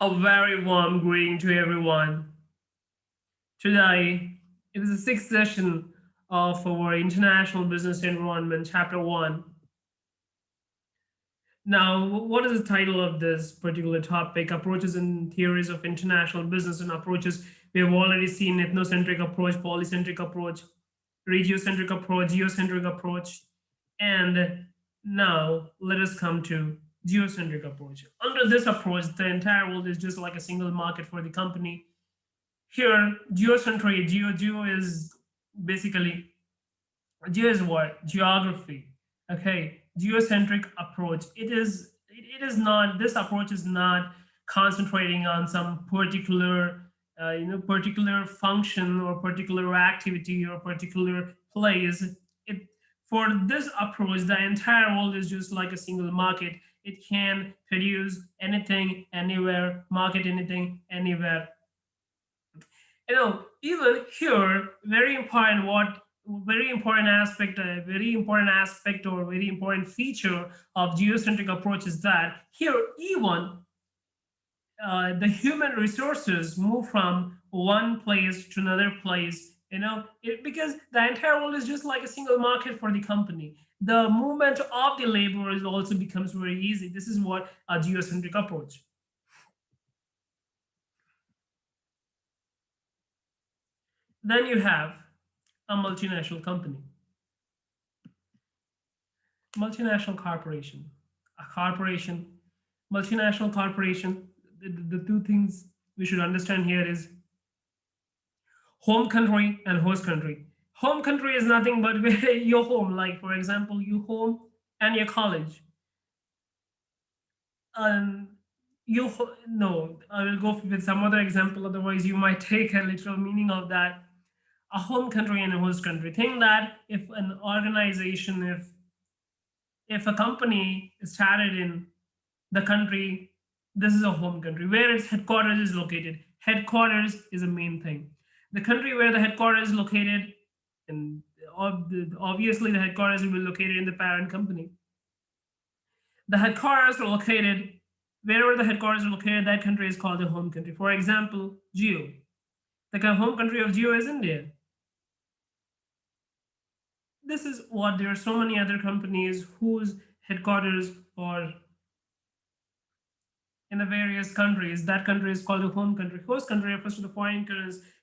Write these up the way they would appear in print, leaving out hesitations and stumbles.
A very warm greeting to everyone. Today, it is the sixth session of our International Business Environment, Chapter 1. Now, what is the title of this particular topic? Approaches and theories of international business and approaches. We have already seen ethnocentric approach, polycentric approach, regiocentric approach, geocentric approach, and now let us come to geocentric approach. Under this approach, the entire world is just like a single market for the company. Here, geocentric, geo is basically, geo is what? Geography. Okay, geocentric approach. It is not, this approach is not concentrating on some particular, particular function or particular activity or particular place. It For this approach, the entire world is just like a single market. It can produce anything, anywhere, market anything, anywhere. Even here, very important aspect, a very important aspect or very important feature of geocentric approach is that here even the human resources move from one place to another place, because the entire world is just like a single market for the company. The movement of the labor is also becomes very easy. This is what a geocentric approach. Then you have a multinational company, multinational corporation, a corporation, multinational corporation. The two things we should understand here is home country and host country. Home country is nothing but where your home, like for example, your home and your college. Um, no, I will go with some other example. Otherwise, you might take a literal meaning of that. A home country and a host country. Think that if an organization, if a company is started in the country, this is a home country where its headquarters is located. Headquarters is a main thing. The country where the headquarters is located, and obviously the headquarters will be located in the parent company. The headquarters are located wherever the headquarters are located. That country is called the home country. For example, Geo. The home country of Geo is India. This is what there are so many other companies whose headquarters are in the various countries. That country is called a home country. Host country refers to the foreign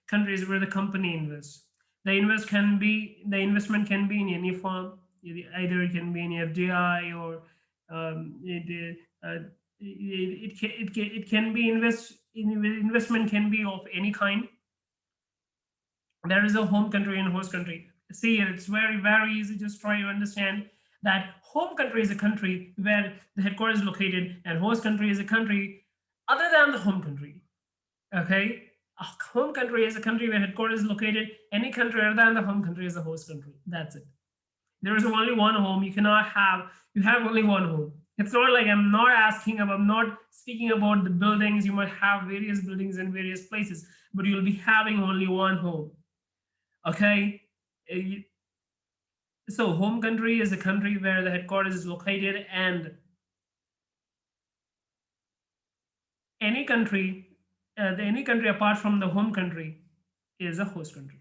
countries where the company invests. The investment can be in any form. Either it can be in FDI or it can be investment can be of any kind. There is a home country and host country. See, it's very easy. Just try to understand that home country is a country where the headquarters is located, and host country is a country other than the home country. Okay, a home country is a country where headquarters is located. Any country other than the home country is a host country. That's it. There is only one home. You have only one home. It's not like I'm not speaking about the buildings. You might have various buildings in various places, but you'll be having only one home. Okay. Uh, So home country is a country where the headquarters is located, and any country, any country apart from the home country is a host country.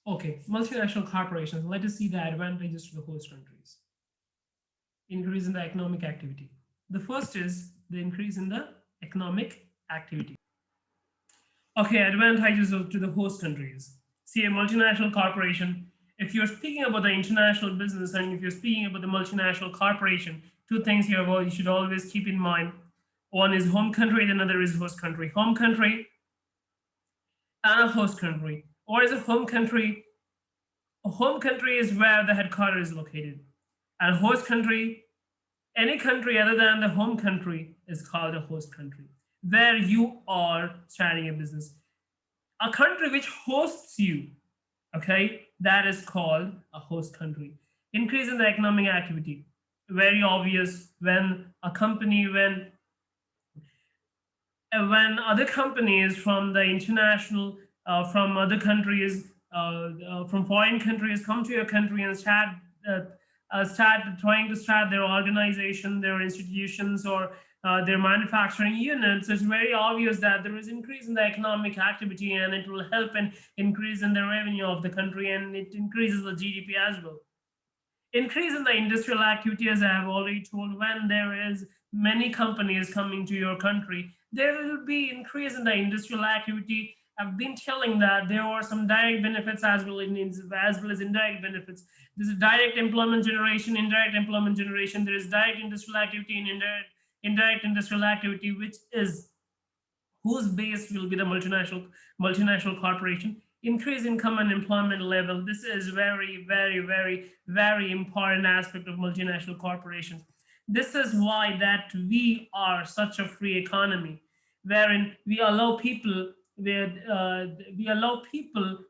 Okay, multinational corporations. Let us see the advantages to the host countries. Increase in the economic activity. The first is the increase in the economic activity. Okay, advantages to the host countries. See, a multinational corporation, if you're speaking about the international business and if you're speaking about the multinational corporation, two things here you should always keep in mind. One is home country, and another is host country. Home country and a host country. Or is a home country? A home country is where the headquarters is located. And host country, any country other than the home country is called a host country, where you are starting a business. A country which hosts you, okay, that is called a host country. Increase in the economic activity. Very obvious when a company, when other companies from the international, from other countries, from foreign countries come to your country and start start trying to start their organization, their institutions, or their manufacturing units, it's very obvious that there is increase in the economic activity, and it will help in increase in the revenue of the country, and it increases the GDP as well. Increase in the industrial activity, as I have already told, when there is many companies coming to your country, there will be increase in the industrial activity. I've been telling that there are some direct benefits as well as indirect benefits. This is direct employment generation, indirect employment generation. There is direct industrial activity and indirect industrial activity, which is whose base will be the multinational corporation. Increase income and employment level. This is very important aspect of multinational corporations. This is why that we are such a free economy, wherein we allow people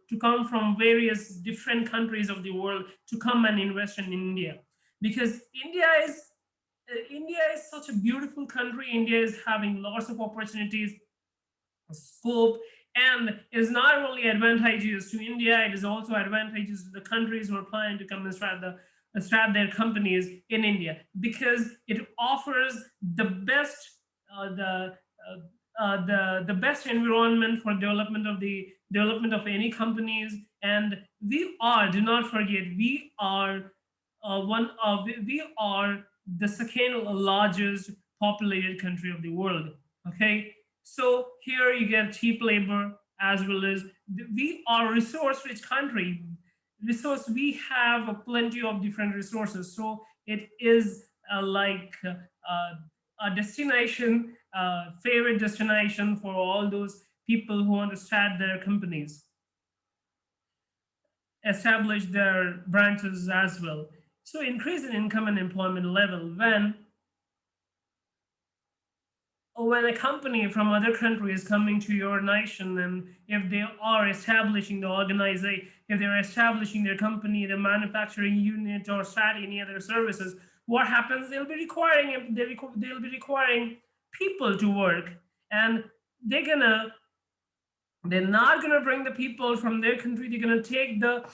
to come from various different countries of the world to come and invest in India, because India is such a beautiful country. India is having lots of opportunities, scope, and is not only advantageous to India, it is also advantageous to the countries who are planning to come and start their companies in India, because it offers the best the best environment for development of any companies. And we are, do not forget, we are the second largest populated country of the world. Okay, so here you get cheap labor, as well as we are a resource rich country. We have plenty of different resources, so it is like a destination, favorite destination for all those people who want to start their companies, establish their branches as well. So increase in income and employment level. When a company from other countries coming to your nation, and if they are establishing the organization, if they're establishing their company, the manufacturing unit, or start any other services, what happens? They'll be requiring people to work, and they're gonna they're not gonna bring the people from their country. They're gonna take the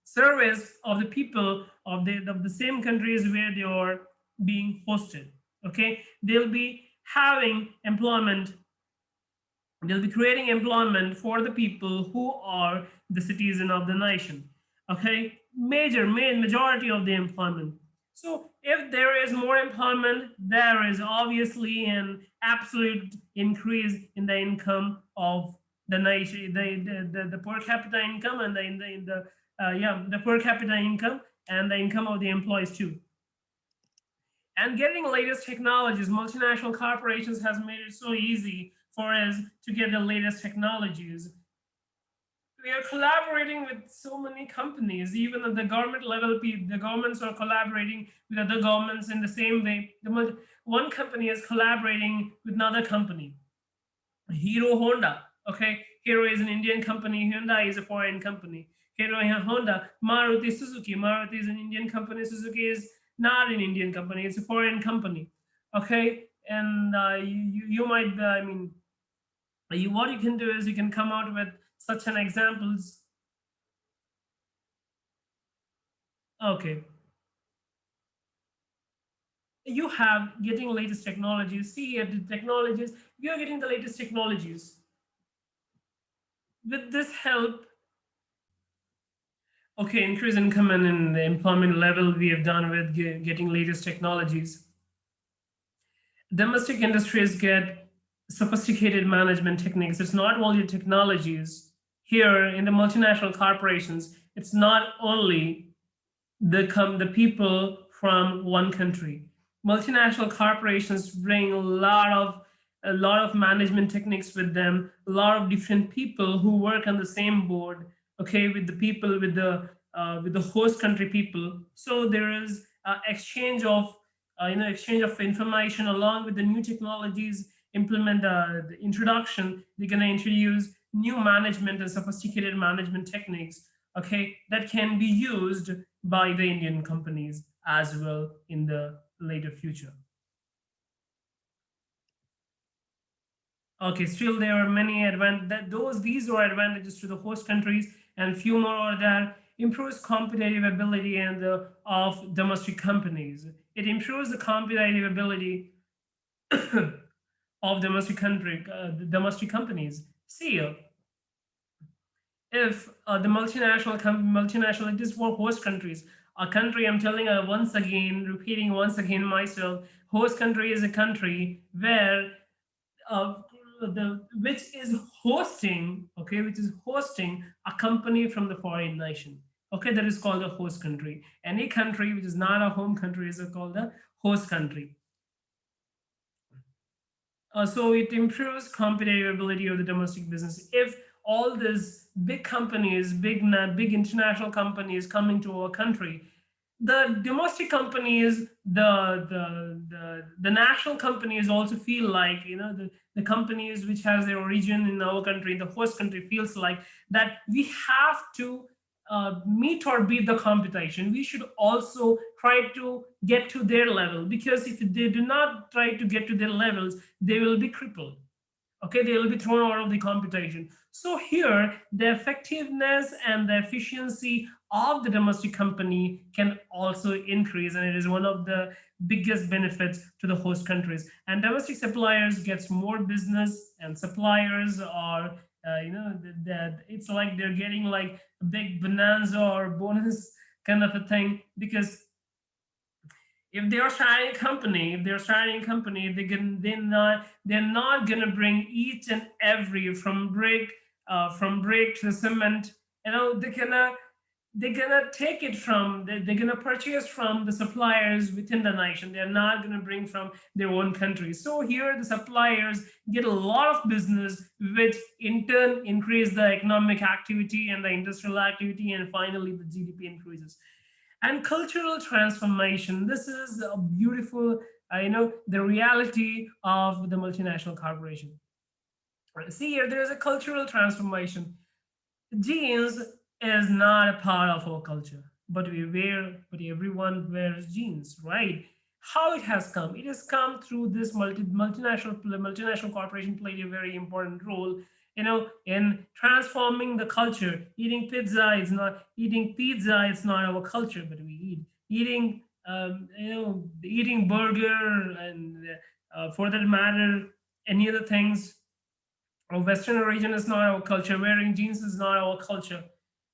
service of the people of the same countries where they are being hosted. Okay, they'll be having employment, they'll be creating employment for the people who are the citizen of the nation. Okay, main majority of the employment. So if there is more employment, there is obviously an absolute increase in the income of the nation, the per capita income, and the per capita income, and the income of the employees too. And getting latest technologies, multinational corporations has made it so easy for us to get the latest technologies. We are collaborating with so many companies, even at the government level. The governments are collaborating with other governments in the same way. One company is collaborating with another company. Hero Honda. Okay, Hero is an Indian company, Hyundai is a foreign company. Hero and Honda. Maruti Suzuki. Maruti is an Indian company, Suzuki is not an Indian company, it's a foreign company. Okay, and you might, what you can do is you can come out with such an examples. Okay, you have getting latest technologies. See here, the technologies, you're getting the latest technologies. With this help, okay, increase income and in the employment level we have done with getting latest technologies. Domestic industries get sophisticated management techniques. It's not only technologies. Here in the multinational corporations, it's not only the people from one country. Multinational corporations bring a lot of management techniques with them, a lot of different people who work on the same board, okay, with the people with the host country people. So there is exchange of information along with the new technologies. Implement the introduction. They're going to introduce new management and sophisticated management techniques, okay, that can be used by the Indian companies as well in the later future. Okay, still there are many these are advantages to the host countries, and few more are there. improves competitive ability and of domestic companies. It improves the competitive ability of domestic companies. See, if the multinational, it is for host countries. A country, I'm telling once again, repeating once again myself, host country is a country where uh, the which is hosting, okay, which is hosting a company from the foreign nation. Okay, that is called a host country. Any country which is not a home country is called a host country. So it improves competitive ability of the domestic business. If all these big companies, big international companies coming to our country, the domestic companies, the national companies also feel like, the companies which has their origin in our country, the host country, feels like that we have to meet or beat the competition. We should also try to get to their level, because if they do not try to get to their levels, they will be crippled. Okay, they will be thrown out of the competition. So here the effectiveness and the efficiency of the domestic company can also increase, and it is one of the biggest benefits to the host countries. And domestic suppliers gets more business, and suppliers are that it's like they're getting like a big bonanza or bonus kind of a thing, because if they're starting a company, they're not gonna bring each and every from brick to cement. They're gonna take it from, they're gonna purchase from the suppliers within the nation. They're not gonna bring from their own country. So here the suppliers get a lot of business, which in turn increase the economic activity and the industrial activity, and finally the GDP increases. And cultural transformation, this is a beautiful, the reality of the multinational corporation. See here, there is a cultural transformation. Jeans is not a part of our culture, but everyone wears jeans, right? How it has come? It has come through this multinational corporation played a very important role, in transforming the culture. Eating pizza. It's not our culture, but we eating, eating burger, and for that matter, any other things. Western origin is not our culture. Wearing jeans is not our culture.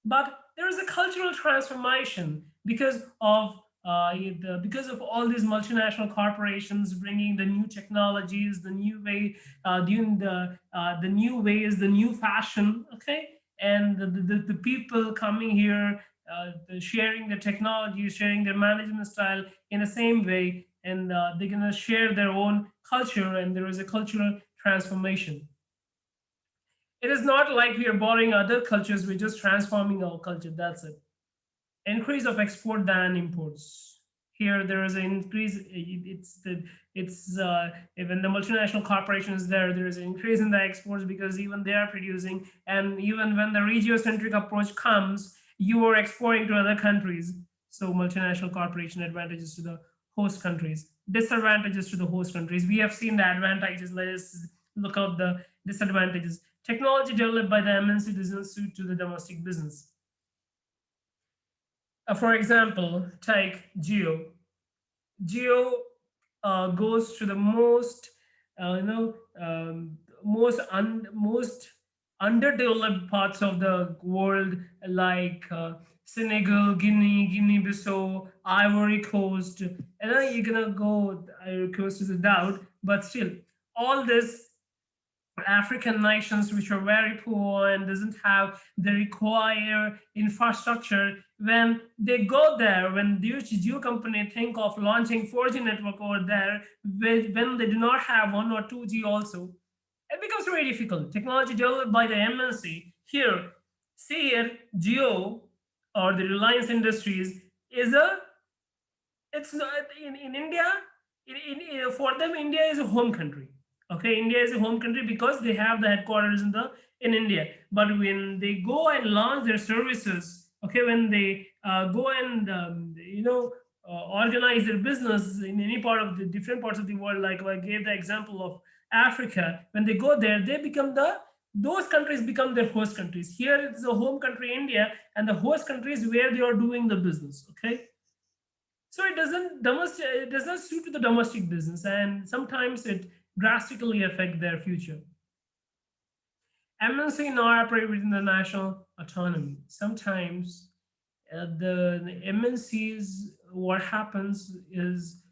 But there is a cultural transformation because of all these multinational corporations bringing the new technologies, the new way, doing the new ways, the new fashion. Okay, and the people coming here, sharing their technology, sharing their management style in the same way, and they're gonna share their own culture, and there is a cultural transformation. It is not like we are borrowing other cultures, we're just transforming our culture. That's it. Increase of export than imports. Here there is an increase. Even the multinational corporation is there, there is an increase in the exports, because even they are producing, and even when the regiocentric approach comes, you are exporting to other countries. So multinational corporation advantages to the host countries, disadvantages to the host countries. We have seen the advantages. Let us look at the disadvantages. Technology developed by the MNC doesn't suit to the domestic business. For example, take Geo. Geo goes to the most, most underdeveloped parts of the world, like Senegal, Guinea-Bissau, Ivory Coast. And then you're gonna go Ivory Coast is a doubt, but still, all this African nations which are very poor and doesn't have the required infrastructure, when they go there, when the Geo company think of launching 4G network over there, when they do not have 1 or 2G also, it becomes very difficult. Technology developed by the MNC here, see here, Geo or the Reliance Industries is a, it's not in India. For them, India is a home country. Okay, India is a home country because they have the headquarters in India. But when they go and launch their services, okay, when they go and organize their business in any part of the different parts of the world, like I gave the example of Africa, when they go there, they become those countries become their host countries. Here it's the home country India, and the host country is where they are doing the business. Okay, so it does not suit to the domestic business, and sometimes it drastically affect their future. MNC not operate within the national autonomy. Sometimes the MNCs, what happens is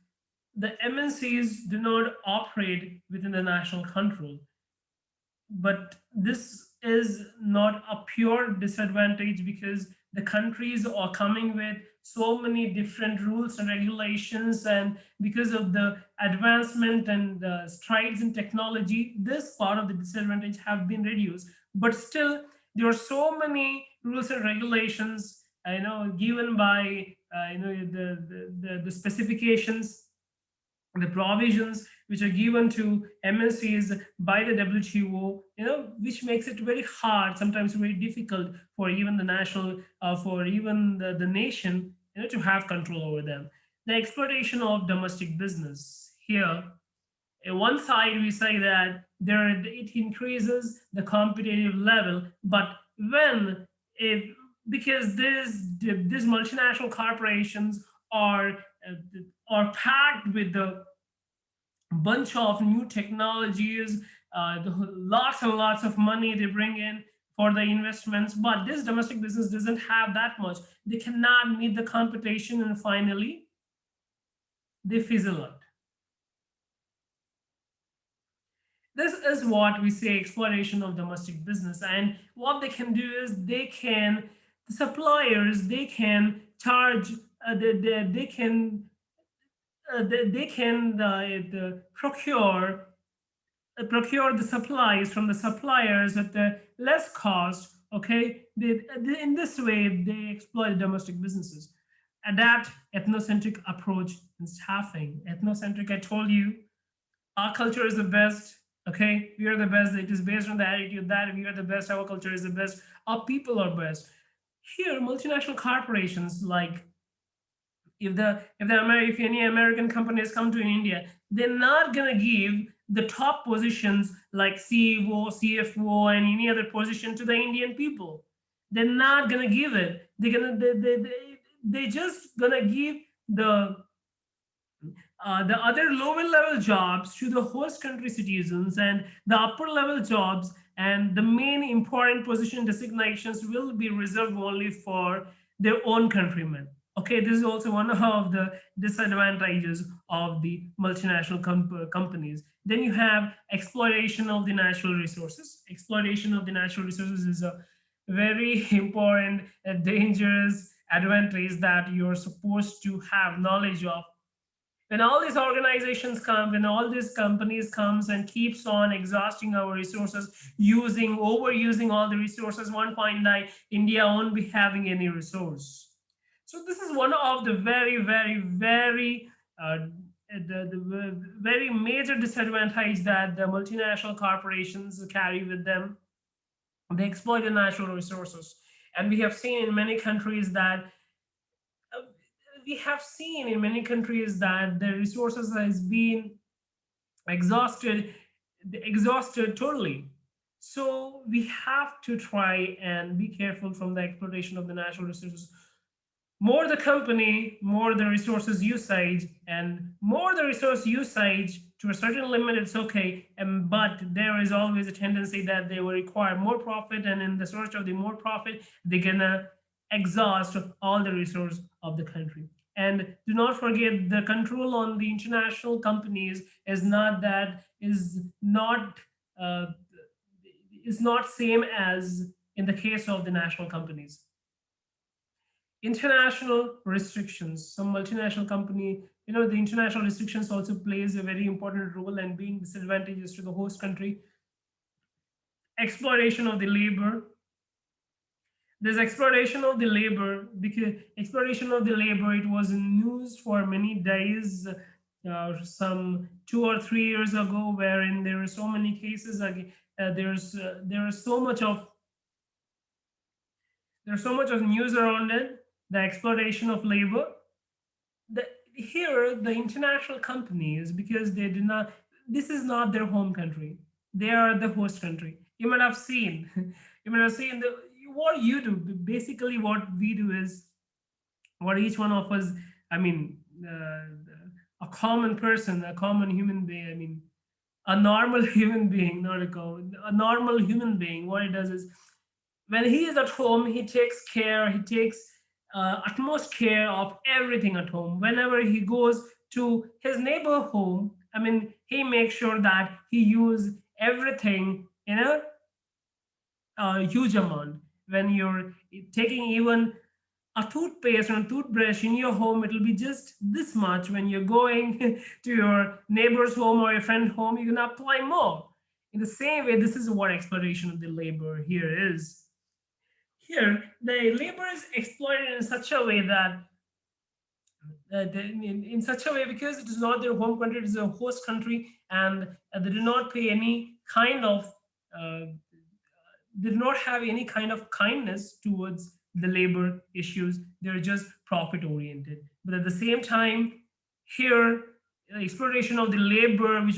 the MNCs do not operate within the national control. But this is not a pure disadvantage, because the countries are coming with so many different rules and regulations, and because of the advancement and the strides in technology, this part of the disadvantage have been reduced. But still, there are so many rules and regulations, given by the specifications, the provisions which are given to MNCs by the WTO, which makes it very hard, sometimes very difficult for even the national, for even the nation, to have control over them. The exploitation of domestic business here. On one side, we say that it increases the competitive level, but when if because these multinational corporations are packed with the bunch of new technologies, lots and lots of money they bring in for the investments, but this domestic business doesn't have that much. They cannot meet the competition, and finally they fizzle out. This is what we say exploitation of domestic business. And what they can do is the suppliers, they can charge, they can procure the supplies from the suppliers at the less cost. Okay, in this way they exploit domestic businesses. Adapt ethnocentric approach in staffing. Ethnocentric, I told you, our culture is the best. Okay, we are the best. It is based on the attitude that we are the best, our culture is the best, our people are best. Here multinational corporations, like if any American companies come to India, they're not gonna give the top positions like CEO, CFO, and any other position to the Indian people. They're not gonna give it. They just gonna give the other lower level jobs to the host country citizens, and the upper level jobs and the main important position designations will be reserved only for their own countrymen. Okay, this is also one of the disadvantages of the multinational companies. Then you have exploitation of the natural resources. Exploitation of the natural resources is a very important, dangerous advantage that you're supposed to have knowledge of. When all these organizations come, when all these companies comes and keeps on exhausting our resources, overusing all the resources, one point that India won't be having any resource. So this is one of the very major disadvantage that the multinational corporations carry with them. They exploit the natural resources, and we have seen in many countries that the resources has been exhausted totally. So we have to try and be careful from the exploitation of the natural resources. More the company, more the resources usage, and more the resource usage to a certain limit, it's okay. But there is always a tendency that they will require more profit, and in the search of the more profit, they're gonna exhaust all the resource of the country. And do not forget, the control on the international companies uh, is not same as in the case of the national companies. International restrictions. Some multinational company, the international restrictions also plays a very important role and being disadvantageous to the host country. Exploitation of the labor. There's exploitation of the labor, because exploitation of the labor, it was in news for many days, some 2 or 3 years ago, wherein there are so many cases. There's so much of news around it, the exploitation of labor. Here, the international companies, because they do not, this is not their home country. they are the host country. You might have seen, you might have seen the what you do. Basically, what we do is what each one of us. I mean, a common person, a common human being. I mean, a normal human being, not a common, a normal human being. What he does is when he is at home, he takes care, he takes utmost care of everything at home. Whenever he goes to his neighbor home, I mean, he makes sure that he use everything in a huge amount. When you're taking even a toothpaste or a toothbrush in your home, it will be just this much. When you're going to your neighbor's home or your friend's home, you can apply more. In the same way, this is what exploitation of the labor here is. Here, the labor is exploited in such a way that in such a way, because it is not their home country, it is a host country, and they do not pay any kind of uh, they do not have any kind of kindness towards the labor issues. They're just profit oriented. But at the same time, here exploitation of the labor, which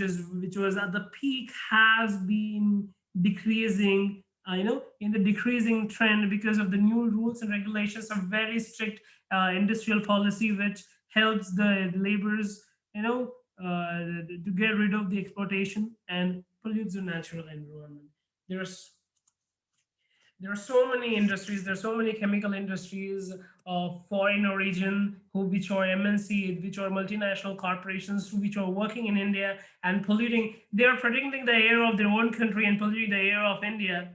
was at the peak, has been decreasing. In the decreasing trend because of the new rules and regulations of very strict industrial policy, which helps the laborers, to get rid of the exploitation and pollutes the natural environment. There's there are so many industries, there are so many chemical industries of foreign origin which are MNC, which are multinational corporations, which are working in India and polluting. They are protecting the air of their own country and polluting the air of India.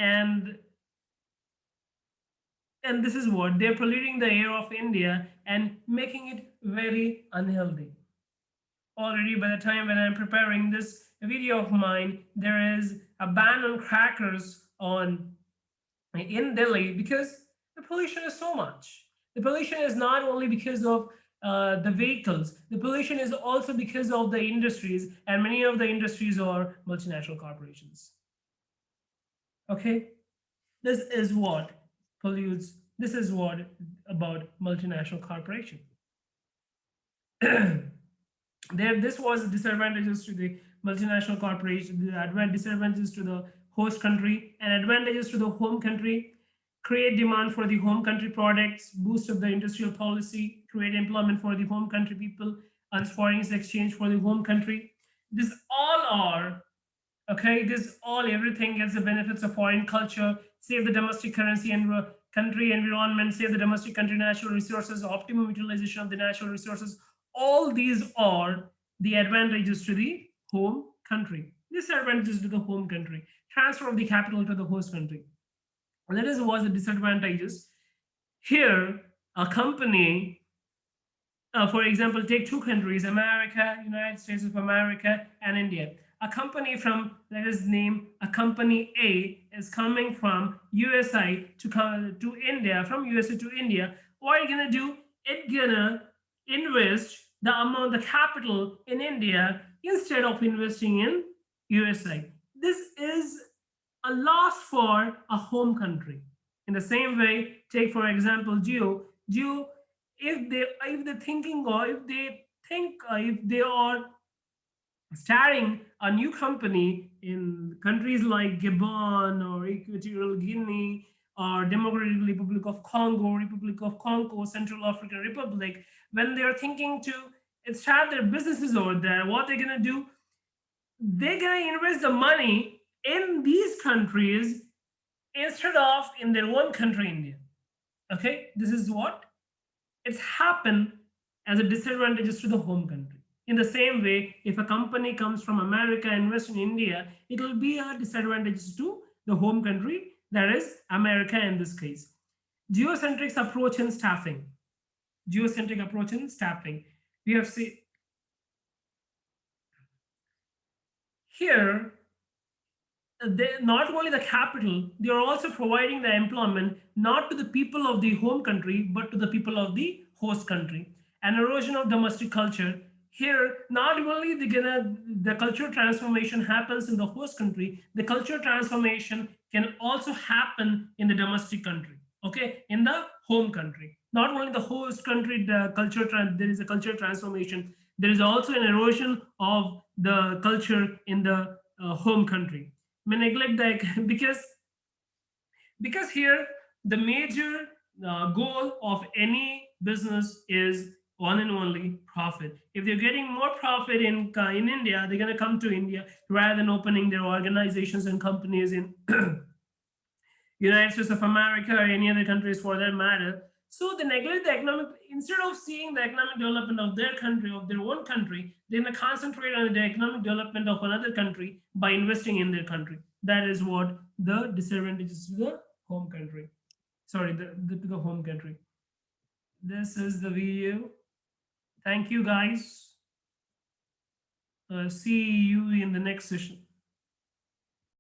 And and this is what they're polluting the air of India and making it very unhealthy. Already by the time when I'm preparing this video of mine, there is a ban on crackers on in Delhi because the pollution is so much. The pollution is not only because of the vehicles, the pollution is also because of the industries, and many of the industries are multinational corporations. Okay, this is what pollutes. This is what about multinational corporation. This was disadvantages to the multinational corporation, the disadvantages to the host country, and advantages to the home country. Create demand for the home country products, boost up the industrial policy, create employment for the home country people, and foreign exchange for the home country. This all are okay. This all everything gets the benefits of foreign culture, save the domestic currency and country environment, save the domestic country natural resources, optimum utilization of the natural resources. All these are the advantages to the home country. Disadvantages to the home country: transfer of the capital to the host country. That is was the disadvantages. Here, a company, for example, take two countries, America, United States of America, and India. A company from, let us name, a company A is coming from USA to India, from USA to India. What are you gonna do? It's gonna invest the amount, the capital in India instead of investing in USA. This is a loss for a home country. In the same way, take for example Geo, if they thinking or if they think if they are starting a new company in countries like Gabon or Equatorial Guinea or Democratic Republic of Congo, Central African Republic, when they are thinking to start their businesses over there, what they're gonna do? They're gonna invest the money in these countries instead of in their own country, India. Okay, this is what it's happened as a disadvantages to the home country. In the same way, if a company comes from America and invest in India, it will be a disadvantage to the home country, that is America in this case. Geocentric approach in staffing. Geocentric approach in staffing. We have seen here they, not only the capital, they are also providing the employment not to the people of the home country but to the people of the host country. An erosion of domestic culture. Here, not only the cultural transformation happens in the host country, the cultural transformation can also happen in the domestic country, okay, in the home country. not only the host country, there is a cultural transformation. There is also an erosion of the culture in the home country. We neglect that because here the major goal of any business is one and only profit. If they're getting more profit in India, they're going to come to India rather than opening their organizations and companies in United States of America or any other countries for that matter. So they neglect the economic, instead of seeing the economic development of their country, of their own country, they're going to concentrate on the economic development of another country by investing in their country. That is what the disadvantages to the home country. Sorry, to the home country. This is the video. Thank you guys. See you in the next session.